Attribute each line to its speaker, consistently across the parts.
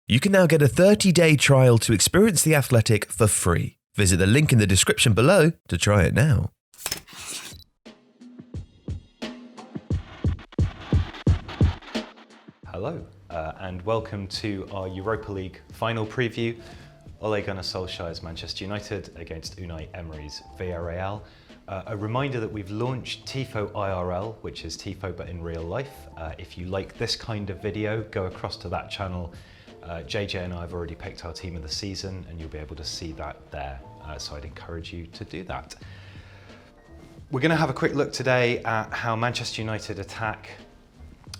Speaker 1: You can now get a 30-day trial to experience The Athletic for free. Visit the link in the description below to try it now.
Speaker 2: Hello, and welcome to our Europa League final preview. Ole Gunnar Solskjaer's Manchester United against Unai Emery's Villarreal. A reminder that we've launched Tifo IRL, which is Tifo but in real life. If you like this kind of video, go across to that channel. JJ and I have already picked our team of the season and you'll be able to see that there. So I'd encourage you to do that. We're going to have a quick look today at how Manchester United attack,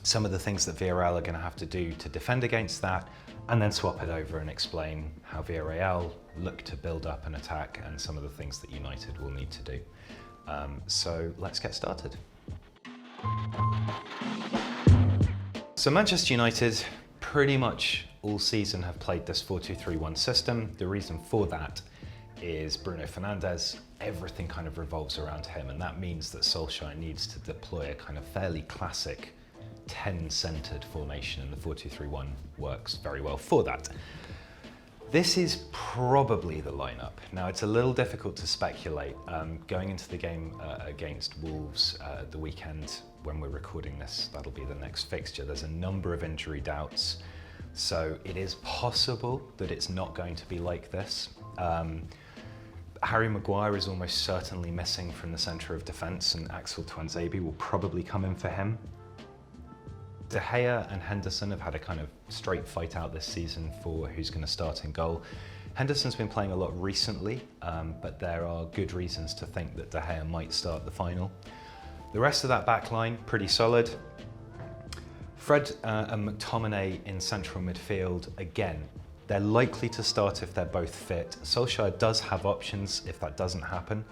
Speaker 2: some of the things that Villarreal are going to have to do to defend against that, and then swap it over and explain how Villarreal look to build up an attack and some of the things that United will need to do. So let's get started. So Manchester United pretty much all season have played this 4-2-3-1 system. The reason for that is Bruno Fernandes. Everything kind of revolves around him, and that means that Solskjaer needs to deploy a kind of fairly classic 10-centered formation, and the 4-2-3-1 works very well for that. This is probably the lineup. Now, it's a little difficult to speculate. Going into the game against Wolves the weekend, when we're recording this, that'll be the next fixture. There's a number of injury doubts, so it is possible that it's not going to be like this. Harry Maguire is almost certainly missing from the centre of defence, and Axel Tuanzebe will probably come in for him. De Gea and Henderson have had a kind of straight fight out this season for who's going to start in goal. Henderson's been playing a lot recently, but there are good reasons to think that De Gea might start the final. The rest of that back line, pretty solid. Fred and McTominay in central midfield, again, they're likely to start if they're both fit. Solskjaer does have options if that doesn't happen.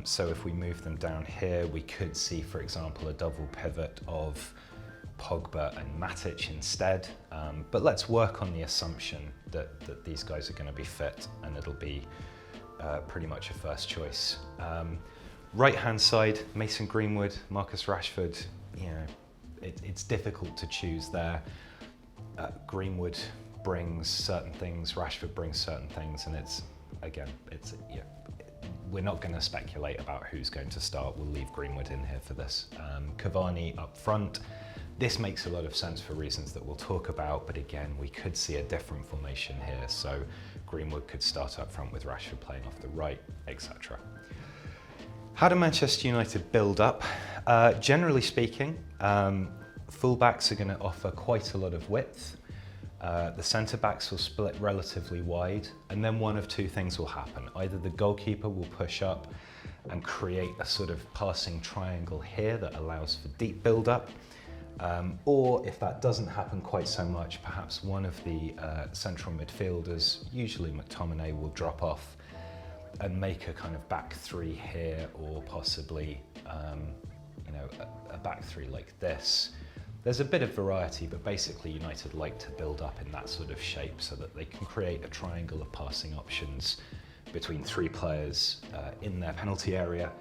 Speaker 2: So if we move them down here, we could see, for example, a double pivot of Pogba and Matic instead. But let's work on the assumption that these guys are going to be fit, and it'll be pretty much a first choice. Right-hand side, Mason Greenwood, Marcus Rashford, you know, it's difficult to choose there. Greenwood brings certain things, Rashford brings certain things, and we're not going to speculate about who's going to start. We'll leave Greenwood in here for this. Cavani up front. This makes a lot of sense for reasons that we'll talk about, but again, we could see a different formation here. So Greenwood could start up front with Rashford playing off the right, etc. How do Manchester United build up? Generally speaking, fullbacks are going to offer quite a lot of width. The centre-backs will split relatively wide, and then one of two things will happen. Either the goalkeeper will push up and create a sort of passing triangle here that allows for deep build-up, or if that doesn't happen quite so much, perhaps one of the central midfielders, usually McTominay, will drop off and make a kind of back three here, or possibly a back three like this. There's a bit of variety, but basically United like to build up in that sort of shape so that they can create a triangle of passing options between three players in their penalty area.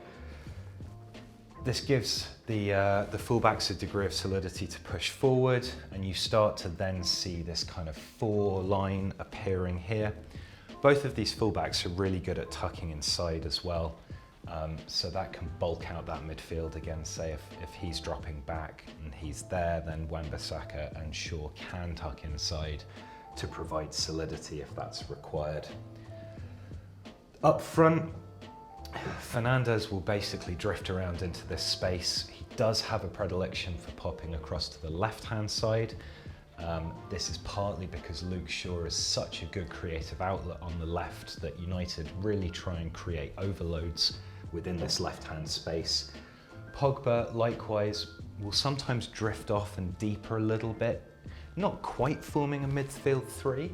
Speaker 2: This gives the fullbacks a degree of solidity to push forward, and you start to then see this kind of four line appearing here. Both of these fullbacks are really good at tucking inside as well. So that can bulk out that midfield again. Say if he's dropping back and he's there, then Wan-Bissaka and Shaw can tuck inside to provide solidity if that's required. Up front, Fernandes will basically drift around into this space. He does have a predilection for popping across to the left-hand side. This is partly because Luke Shaw is such a good creative outlet on the left that United really try and create overloads within this left-hand space. Pogba, likewise, will sometimes drift off and deeper a little bit, not quite forming a midfield three,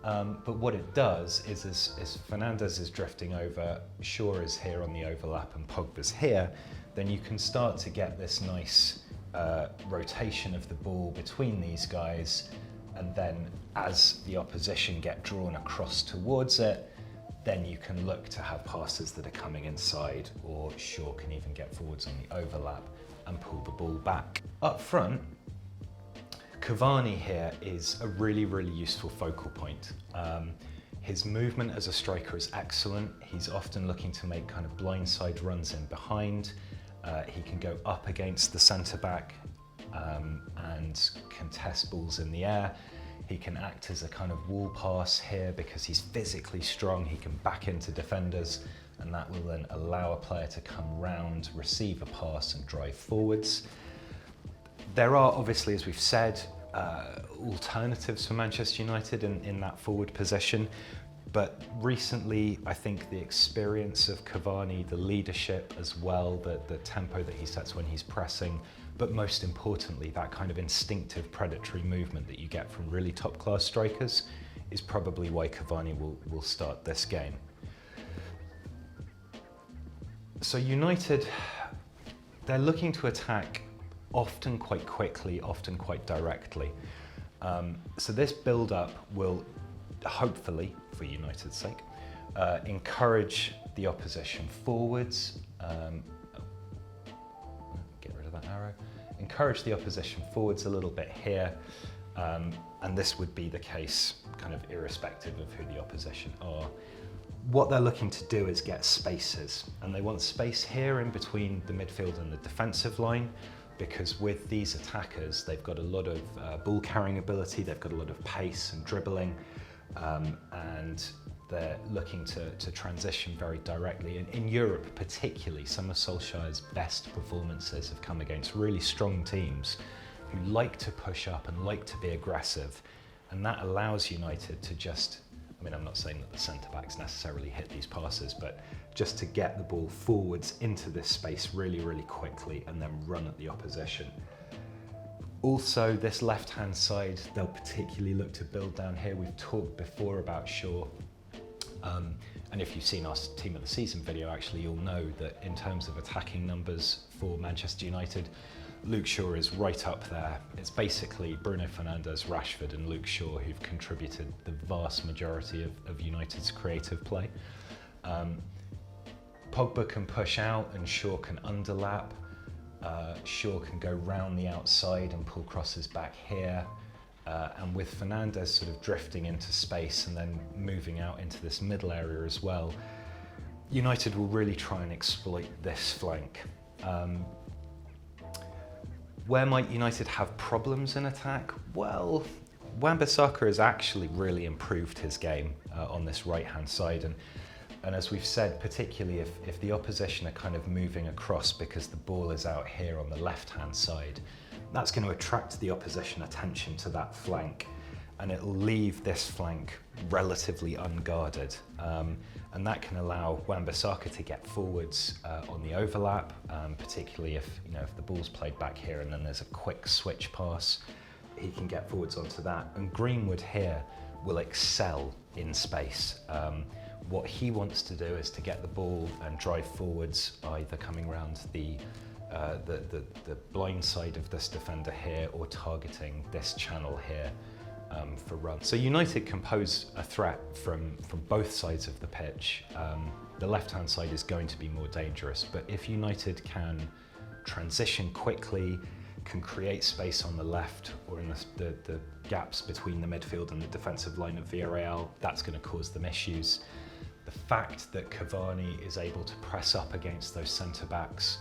Speaker 2: but what it does is as Fernandes is drifting over, Shaw is here on the overlap and Pogba's here, then you can start to get this nice rotation of the ball between these guys, and then as the opposition get drawn across towards it, then you can look to have passes that are coming inside, or Shaw can even get forwards on the overlap and pull the ball back. Up front, Cavani here is a really, really useful focal point. His movement as a striker is excellent. He's often looking to make kind of blindside runs in behind. He can go up against the centre-back and contest balls in the air. He can act as a kind of wall pass here because he's physically strong. He can back into defenders, and that will then allow a player to come round, receive a pass and drive forwards. There are obviously, as we've said, alternatives for Manchester United in that forward position. But recently, I think the experience of Cavani, the leadership as well, the tempo that he sets when he's pressing, but most importantly, that kind of instinctive predatory movement that you get from really top-class strikers is probably why Cavani will start this game. So United, they're looking to attack often quite quickly, often quite directly. So this build-up will hopefully, for United's sake, encourage the opposition forwards. Get rid of that arrow. Encourage the opposition forwards a little bit here, and this would be the case kind of irrespective of who the opposition are. What they're looking to do is get spaces, and they want space here in between the midfield and the defensive line, because with these attackers, they've got a lot of ball carrying ability, they've got a lot of pace and dribbling, and they're looking to transition very directly. And in Europe particularly, some of Solskjaer's best performances have come against really strong teams who like to push up and like to be aggressive, and that allows United to just, I mean, I'm not saying that the centre-backs necessarily hit these passes, but just to get the ball forwards into this space really, really quickly and then run at the opposition. Also, this left-hand side, they'll particularly look to build down here. We've talked before about Shaw. And if you've seen our Team of the Season video, actually, you'll know that in terms of attacking numbers for Manchester United, Luke Shaw is right up there. It's basically Bruno Fernandes, Rashford and Luke Shaw who've contributed the vast majority of United's creative play. Pogba can push out and Shaw can underlap. Shaw can go round the outside and pull crosses back here. And with Fernandes sort of drifting into space and then moving out into this middle area as well, United will really try and exploit this flank. Where might United have problems in attack? Well, Wan-Bissaka has actually really improved his game on this right-hand side. And as we've said, particularly if the opposition are kind of moving across because the ball is out here on the left-hand side, that's going to attract the opposition attention to that flank, and it'll leave this flank relatively unguarded. And that can allow Wan-Bissaka to get forwards on the overlap, particularly if the ball's played back here and then there's a quick switch pass, he can get forwards onto that. And Greenwood here will excel in space. What he wants to do is to get the ball and drive forwards, either coming around the blind side of this defender here or targeting this channel here for runs. So United can pose a threat from both sides of the pitch. The left-hand side is going to be more dangerous, but if United can transition quickly, can create space on the left or in the gaps between the midfield and the defensive line of Villarreal, that's going to cause them issues. The fact that Cavani is able to press up against those centre-backs,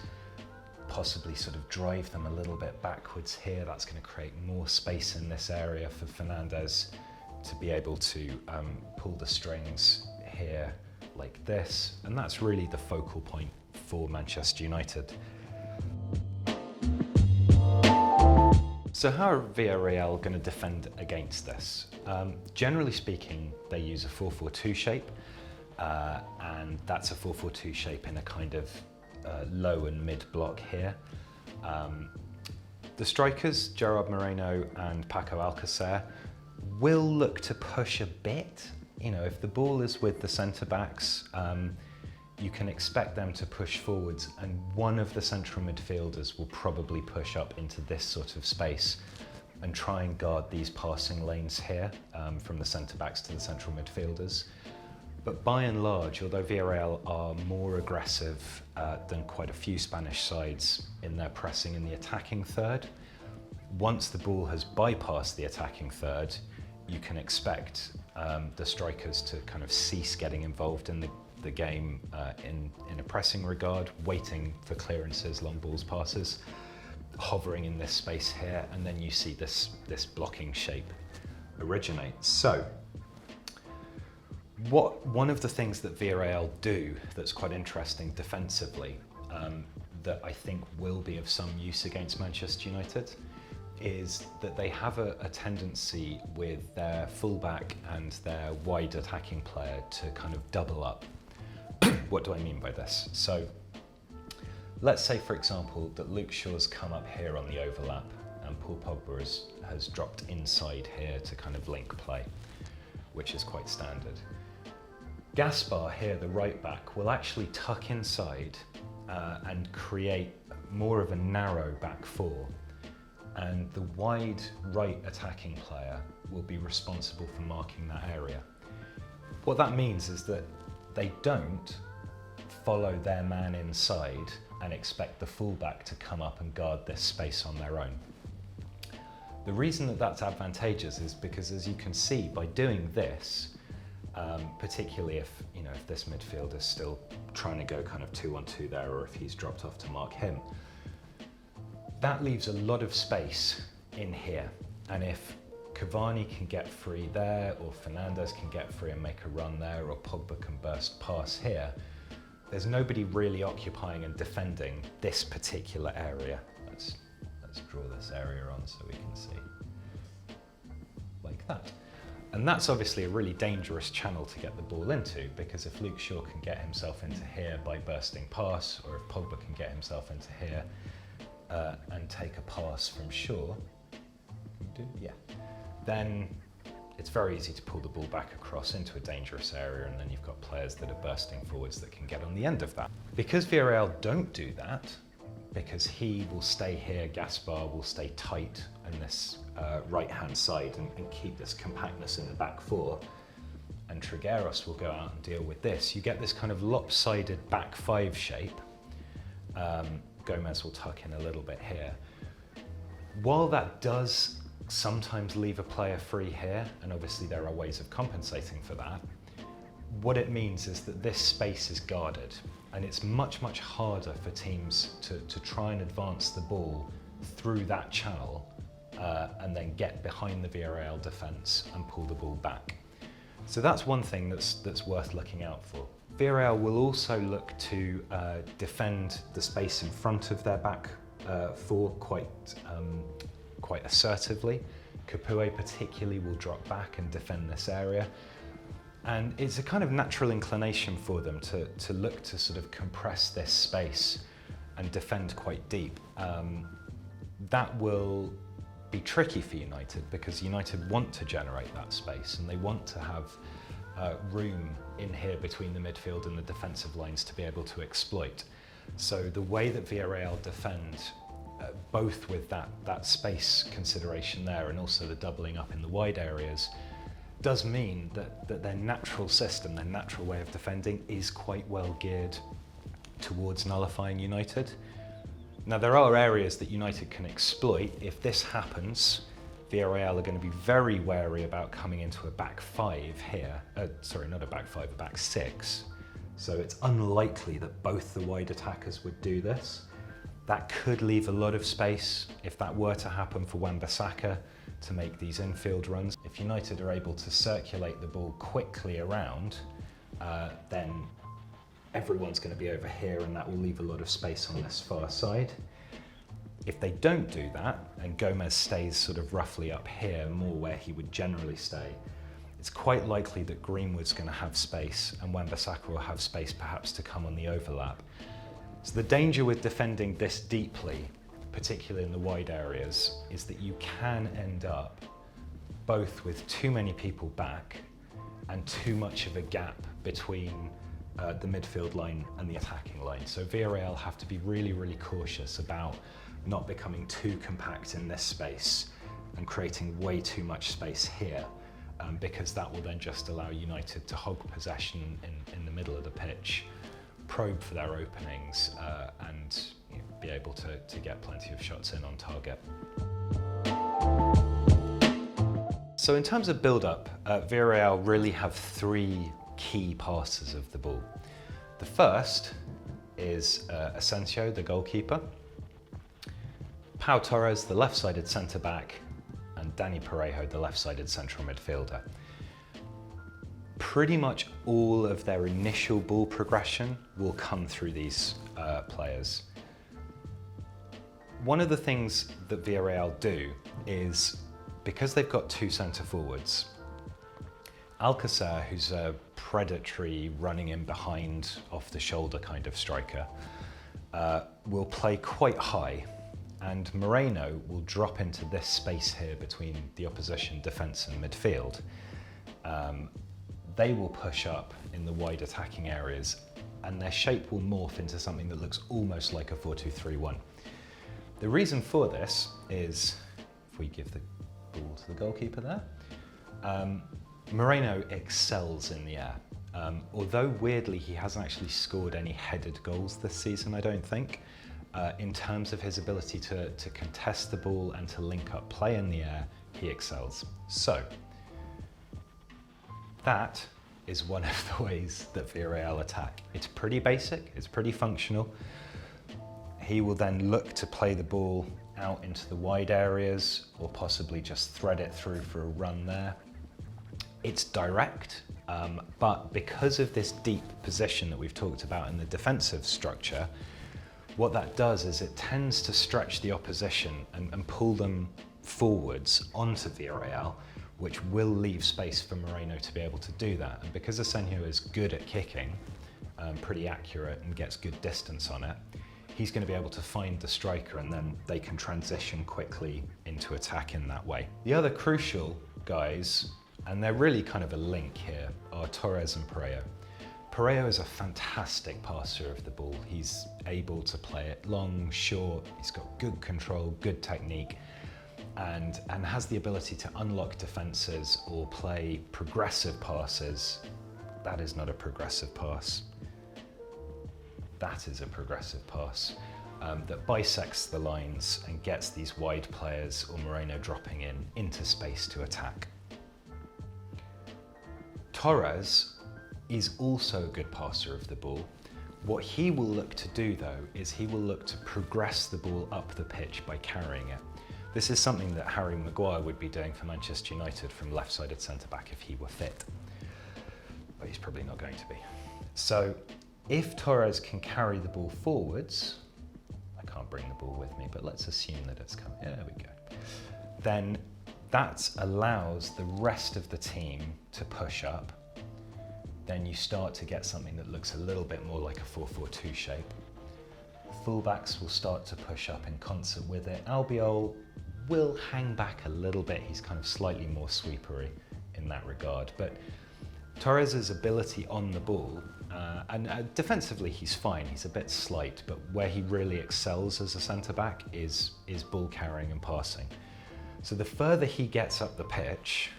Speaker 2: possibly sort of drive them a little bit backwards here, that's going to create more space in this area for Fernandes to be able to pull the strings here like this. And that's really the focal point for Manchester United. So how are Villarreal going to defend against this? Generally speaking, they use a 4-4-2 shape, and that's a 4-4-2 shape in a kind of low and mid block here. The strikers, Gerard Moreno and Paco Alcacer, will look to push a bit. If the ball is with the centre-backs, you can expect them to push forwards, and one of the central midfielders will probably push up into this sort of space and try and guard these passing lanes here from the centre-backs to the central midfielders. But by and large, although Villarreal are more aggressive than quite a few Spanish sides in their pressing in the attacking third, Once the ball has bypassed the attacking third, you can expect the strikers to kind of cease getting involved in the game in a pressing regard, waiting for clearances, long balls, passes, hovering in this space here, and then you see this blocking shape originate. So, one of the things that Villarreal do that's quite interesting defensively, that I think will be of some use against Manchester United, is that they have a tendency with their fullback and their wide attacking player to kind of double up. What do I mean by this? So let's say, for example, that Luke Shaw's come up here on the overlap and Paul Pogba has dropped inside here to kind of link play, which is quite standard. Gaspar here, the right back, will actually tuck inside and create more of a narrow back four, and the wide right attacking player will be responsible for marking that area. What that means is that they don't follow their man inside and expect the fullback to come up and guard this space on their own. The reason that that's advantageous is because, as you can see, by doing this, particularly if this midfielder is still trying to go kind of 2-on-2 there, or if he's dropped off to mark him, that leaves a lot of space in here. And if Cavani can get free there, or Fernandes can get free and make a run there, or Pogba can burst past here, there's nobody really occupying and defending this particular area. Let's draw this area on so we can see. Like that. And that's obviously a really dangerous channel to get the ball into, because if Luke Shaw can get himself into here by bursting pass, or if Pogba can get himself into here and take a pass from Shaw, then it's very easy to pull the ball back across into a dangerous area, and then you've got players that are bursting forwards that can get on the end of that. Because Villarreal don't do that, because he will stay here, Gaspar will stay tight on this right-hand side and keep this compactness in the back four, and Trigueros will go out and deal with this. You get this kind of lopsided back five shape. Gomez will tuck in a little bit here. While that does sometimes leave a player free here, and obviously there are ways of compensating for that, what it means is that this space is guarded, and it's much, much harder for teams to try and advance the ball through that channel and then get behind the Villarreal defence and pull the ball back. So that's one thing that's worth looking out for. Villarreal will also look to defend the space in front of their back four quite assertively. Capoue particularly will drop back and defend this area. And it's a kind of natural inclination for them to look to sort of compress this space and defend quite deep. That will be tricky for United, because United want to generate that space and they want to have room in here between the midfield and the defensive lines to be able to exploit. So the way that Villarreal defend, both with that space consideration there and also the doubling up in the wide areas, does mean that their natural system, their natural way of defending, is quite well geared towards nullifying United. Now, there are areas that United can exploit. If this happens, Villarreal are going to be very wary about coming into a back five here. Sorry, not a back five, a back six. So it's unlikely that both the wide attackers would do this. That could leave a lot of space if that were to happen for Wan-Bissaka to make these infield runs. If United are able to circulate the ball quickly around, then everyone's going to be over here, and that will leave a lot of space on this far side. If they don't do that, and Gomez stays sort of roughly up here, more where he would generally stay, it's quite likely that Greenwood's going to have space, and Wan-Bissaka will have space perhaps to come on the overlap. So the danger with defending this deeply, particularly in the wide areas, is that you can end up both with too many people back and too much of a gap between the midfield line and the attacking line. So Villarreal have to be really, really cautious about not becoming too compact in this space and creating way too much space here, because that will then just allow United to hog possession in the middle of the pitch, probe for their openings, and be able to get plenty of shots in on target. So in terms of build-up, Villarreal really have three key passes of the ball. The first is Asensio, the goalkeeper, Pau Torres, the left-sided centre-back, and Dani Parejo, the left-sided central midfielder. Pretty much all of their initial ball progression will come through these players. One of the things that Villarreal do is, because they've got two centre forwards, Alcacer, who's a predatory, running in behind, off the shoulder kind of striker, will play quite high, and Moreno will drop into this space here between the opposition defence and midfield. They will push up in the wide attacking areas, and their shape will morph into something that looks almost like a 4-2-3-1. The reason for this is, if we give the ball to the goalkeeper there, Moreno excels in the air. Although weirdly he hasn't actually scored any headed goals this season, I don't think, in terms of his ability to contest the ball and to link up play in the air, he excels. So, that is one of the ways that Villarreal attack. It's pretty basic, it's pretty functional. He will then look to play the ball out into the wide areas, or possibly just thread it through for a run there. It's direct, but because of this deep position that we've talked about in the defensive structure, what that does is it tends to stretch the opposition and pull them forwards onto Villarreal, which will leave space for Moreno to be able to do that. And because Asensio is good at kicking, pretty accurate and gets good distance on it, he's going to be able to find the striker, and then they can transition quickly into attack in that way. The other crucial guys, and they're really kind of a link here, are Torres and Parejo. Parejo is a fantastic passer of the ball. He's able to play it long, short, he's got good control, good technique, and has the ability to unlock defences or play progressive passes. That is not a progressive pass. That is a progressive pass that bisects the lines and gets these wide players or Moreno dropping into space to attack. Torres is also a good passer of the ball. What he will look to do though is he will look to progress the ball up the pitch by carrying it. This is something that Harry Maguire would be doing for Manchester United from left-sided centre-back if he were fit, but he's probably not going to be. So if Torres can carry the ball forwards, I can't bring the ball with me, but let's assume that it's coming, there we go. Then that allows the rest of the team to push up. Then you start to get something that looks a little bit more like a 4-4-2 shape. Fullbacks will start to push up in concert with it. Albiol will hang back a little bit. He's kind of slightly more sweepery in that regard. But Torres's ability on the ball, and defensively he's fine, he's a bit slight, but where he really excels as a centre-back is ball carrying and passing. So the further he gets up the pitch,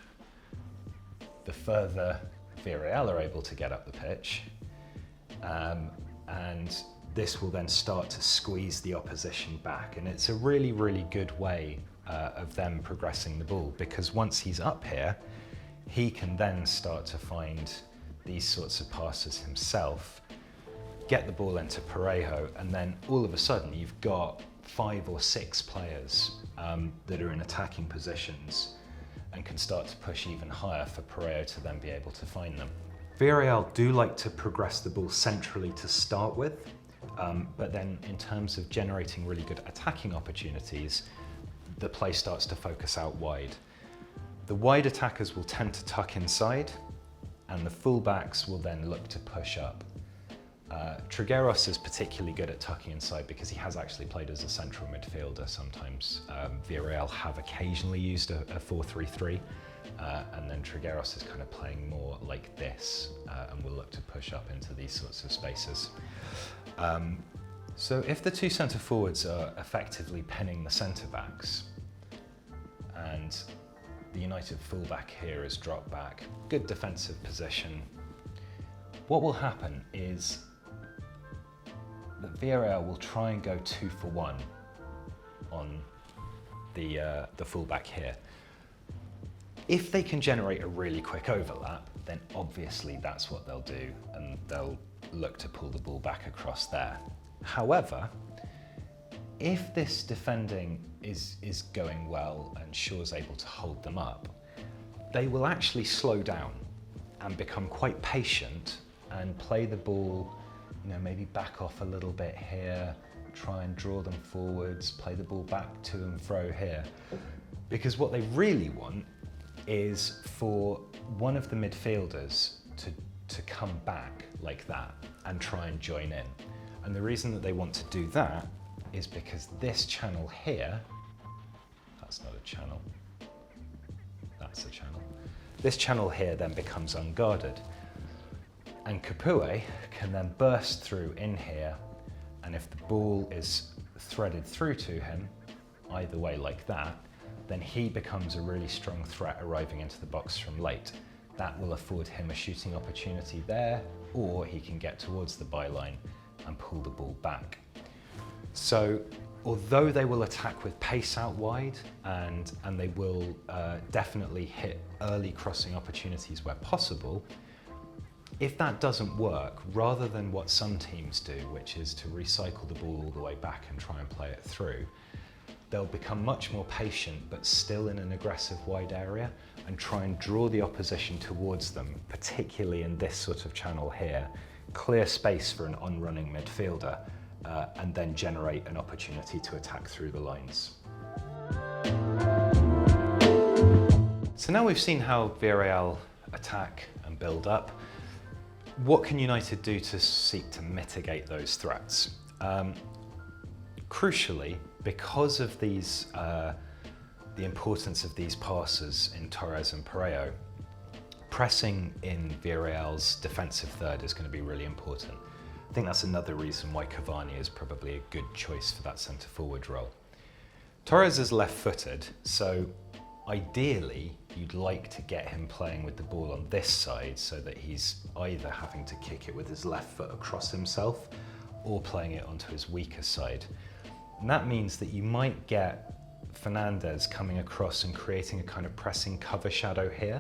Speaker 2: the further Villarreal are able to get up the pitch, and this will then start to squeeze the opposition back. And it's a really, really good way of them progressing the ball, because once he's up here, he can then start to find these sorts of passes himself, get the ball into Parejo, and then all of a sudden you've got 5 or 6 players that are in attacking positions and can start to push even higher for Parejo to then be able to find them. Villarreal do like to progress the ball centrally to start with, but then in terms of generating really good attacking opportunities, the play starts to focus out wide. The wide attackers will tend to tuck inside, and the fullbacks will then look to push up. Trigueros is particularly good at tucking inside because he has actually played as a central midfielder sometimes. Villarreal have occasionally used a 4-3-3, and then Trigueros is kind of playing more like this, and will look to push up into these sorts of spaces. So if the two centre forwards are effectively pinning the centre backs, and the United fullback here is dropped back, good defensive position, what will happen is that Villarreal will try and go 2 for 1 on the fullback here. If they can generate a really quick overlap, then obviously that's what they'll do, and they'll look to pull the ball back across there. However, if this defending is going well and Shaw's able to hold them up, they will actually slow down and become quite patient and play the ball, maybe back off a little bit here, try and draw them forwards, play the ball back to and fro here. Because what they really want is for one of the midfielders to come back like that and try and join in. And the reason that they want to do that is because this channel here, that's not a channel, that's a channel. This channel here then becomes unguarded. And Capoue can then burst through in here, and if the ball is threaded through to him, either way like that, then he becomes a really strong threat arriving into the box from late. That will afford him a shooting opportunity there, or he can get towards the byline and pull the ball back. So although they will attack with pace out wide and they will definitely hit early crossing opportunities where possible, if that doesn't work, rather than what some teams do, which is to recycle the ball all the way back and try and play it through, they'll become much more patient but still in an aggressive wide area and try and draw the opposition towards them, particularly in this sort of channel here, clear space for an on-running midfielder, and then generate an opportunity to attack through the lines. So now we've seen how Villarreal attack and build up. What can United do to seek to mitigate those threats? Crucially, because of these, the importance of these passes in Torres and Parejo, pressing in Villarreal's defensive third is going to be really important. I think that's another reason why Cavani is probably a good choice for that centre-forward role. Torres is left-footed, so ideally you'd like to get him playing with the ball on this side so that he's either having to kick it with his left foot across himself or playing it onto his weaker side. And that means that you might get Fernandes coming across and creating a kind of pressing cover shadow here,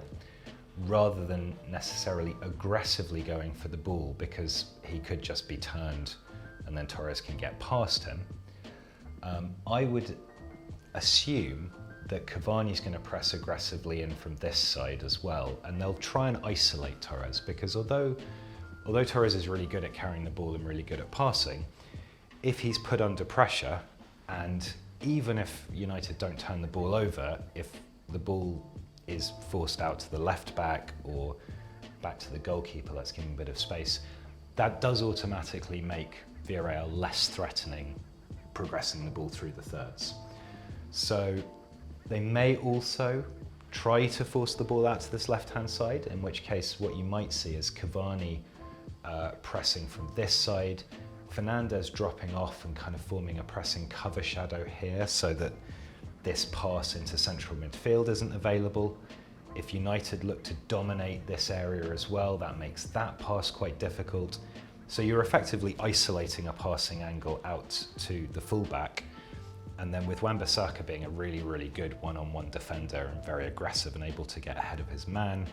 Speaker 2: rather than necessarily aggressively going for the ball, because he could just be turned and then Torres can get past him. I would assume that Cavani's going to press aggressively in from this side as well, and they'll try and isolate Torres, because although Torres is really good at carrying the ball and really good at passing, if he's put under pressure, and even if United don't turn the ball over, if the ball is forced out to the left back or back to the goalkeeper, let's give him a bit of space, that does automatically make Villarreal less threatening progressing the ball through the thirds. So they may also try to force the ball out to this left-hand side, in which case what you might see is Cavani pressing from this side, Fernandes dropping off and kind of forming a pressing cover shadow here so that this pass into central midfield isn't available. If United look to dominate this area as well, that makes that pass quite difficult. So you're effectively isolating a passing angle out to the fullback. And then with Wan-Bissaka being a really, really good one-on-one defender and very aggressive and able to get ahead of his man,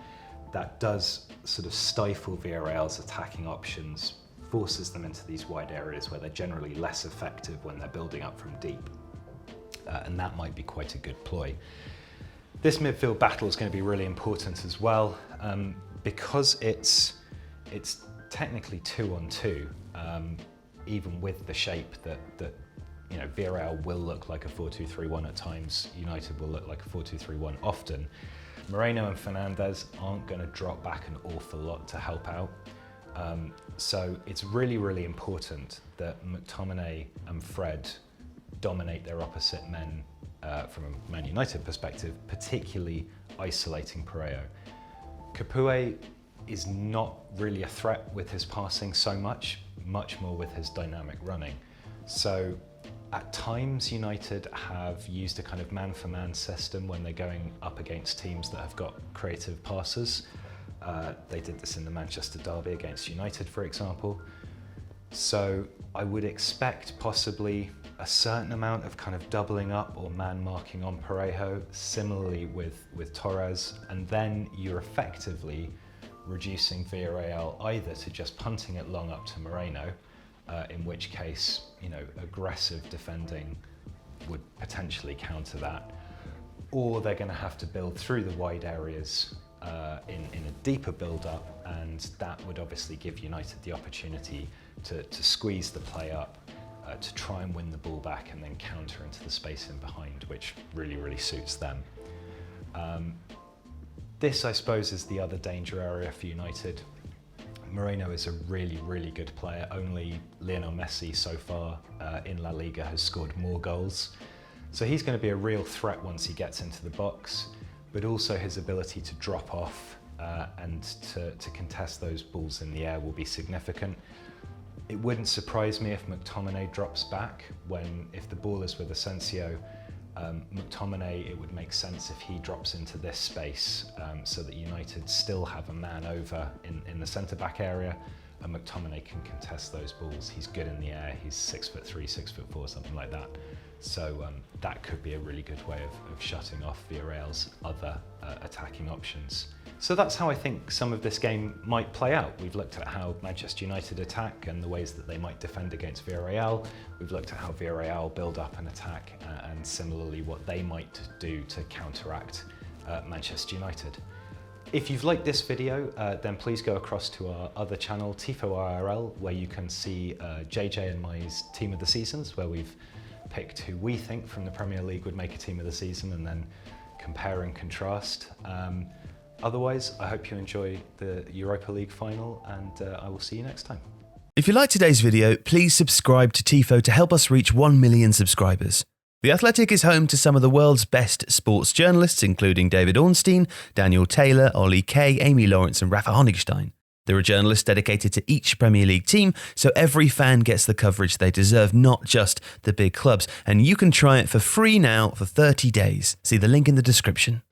Speaker 2: that does sort of stifle Villarreal's attacking options, forces them into these wide areas where they're generally less effective when they're building up from deep. And that might be quite a good ploy. This midfield battle is going to be really important as well, because it's technically 2-on-2, even with the shape that Villarreal will look like a 4-2-3-1 at times. United will look like a 4-2-3-1 often. Moreno and Fernandes aren't going to drop back an awful lot to help out. So it's really, really important that McTominay and Fred dominate their opposite men from a Man United perspective, particularly isolating Parejo. Capoue is not really a threat with his passing so much more with his dynamic running. So at times United have used a kind of man-for-man system when they're going up against teams that have got creative passers. They did this in the Manchester derby against United, for example. So I would expect possibly a certain amount of kind of doubling up or man marking on Parejo, similarly with Torres, and then you're effectively reducing Villarreal either to just punting it long up to Moreno, in which case, aggressive defending would potentially counter that, or they're going to have to build through the wide areas in a deeper build-up, and that would obviously give United the opportunity to squeeze the play up, to try and win the ball back and then counter into the space in behind, which really, really suits them. This, I suppose, is the other danger area for United. Moreno is a really, really good player. Only Lionel Messi so far in La Liga has scored more goals. So he's going to be a real threat once he gets into the box, but also his ability to drop off and to contest those balls in the air will be significant. It wouldn't surprise me if McTominay drops back if the ball is with Asensio. McTominay, it would make sense if he drops into this space so that United still have a man over in the centre-back area, and McTominay can contest those balls. He's good in the air, he's 6'3", 6'4", something like that. So that could be a really good way of shutting off Villarreal's other attacking options. So that's how I think some of this game might play out. We've looked at how Manchester United attack and the ways that they might defend against Villarreal. We've looked at how Villarreal build up an attack and similarly what they might do to counteract Manchester United. If you've liked this video, then please go across to our other channel, Tifo IRL, where you can see JJ and my team of the seasons, where we've picked who we think from the Premier League would make a team of the season and then compare and contrast. Otherwise, I hope you enjoy the Europa League final, and I will see you next time.
Speaker 1: If you liked today's video, please subscribe to Tifo to help us reach 1 million subscribers. The Athletic is home to some of the world's best sports journalists, including David Ornstein, Daniel Taylor, Ollie Kay, Amy Lawrence and Rafa Honigstein. There are journalists dedicated to each Premier League team, so every fan gets the coverage they deserve, not just the big clubs. And you can try it for free now for 30 days. See the link in the description.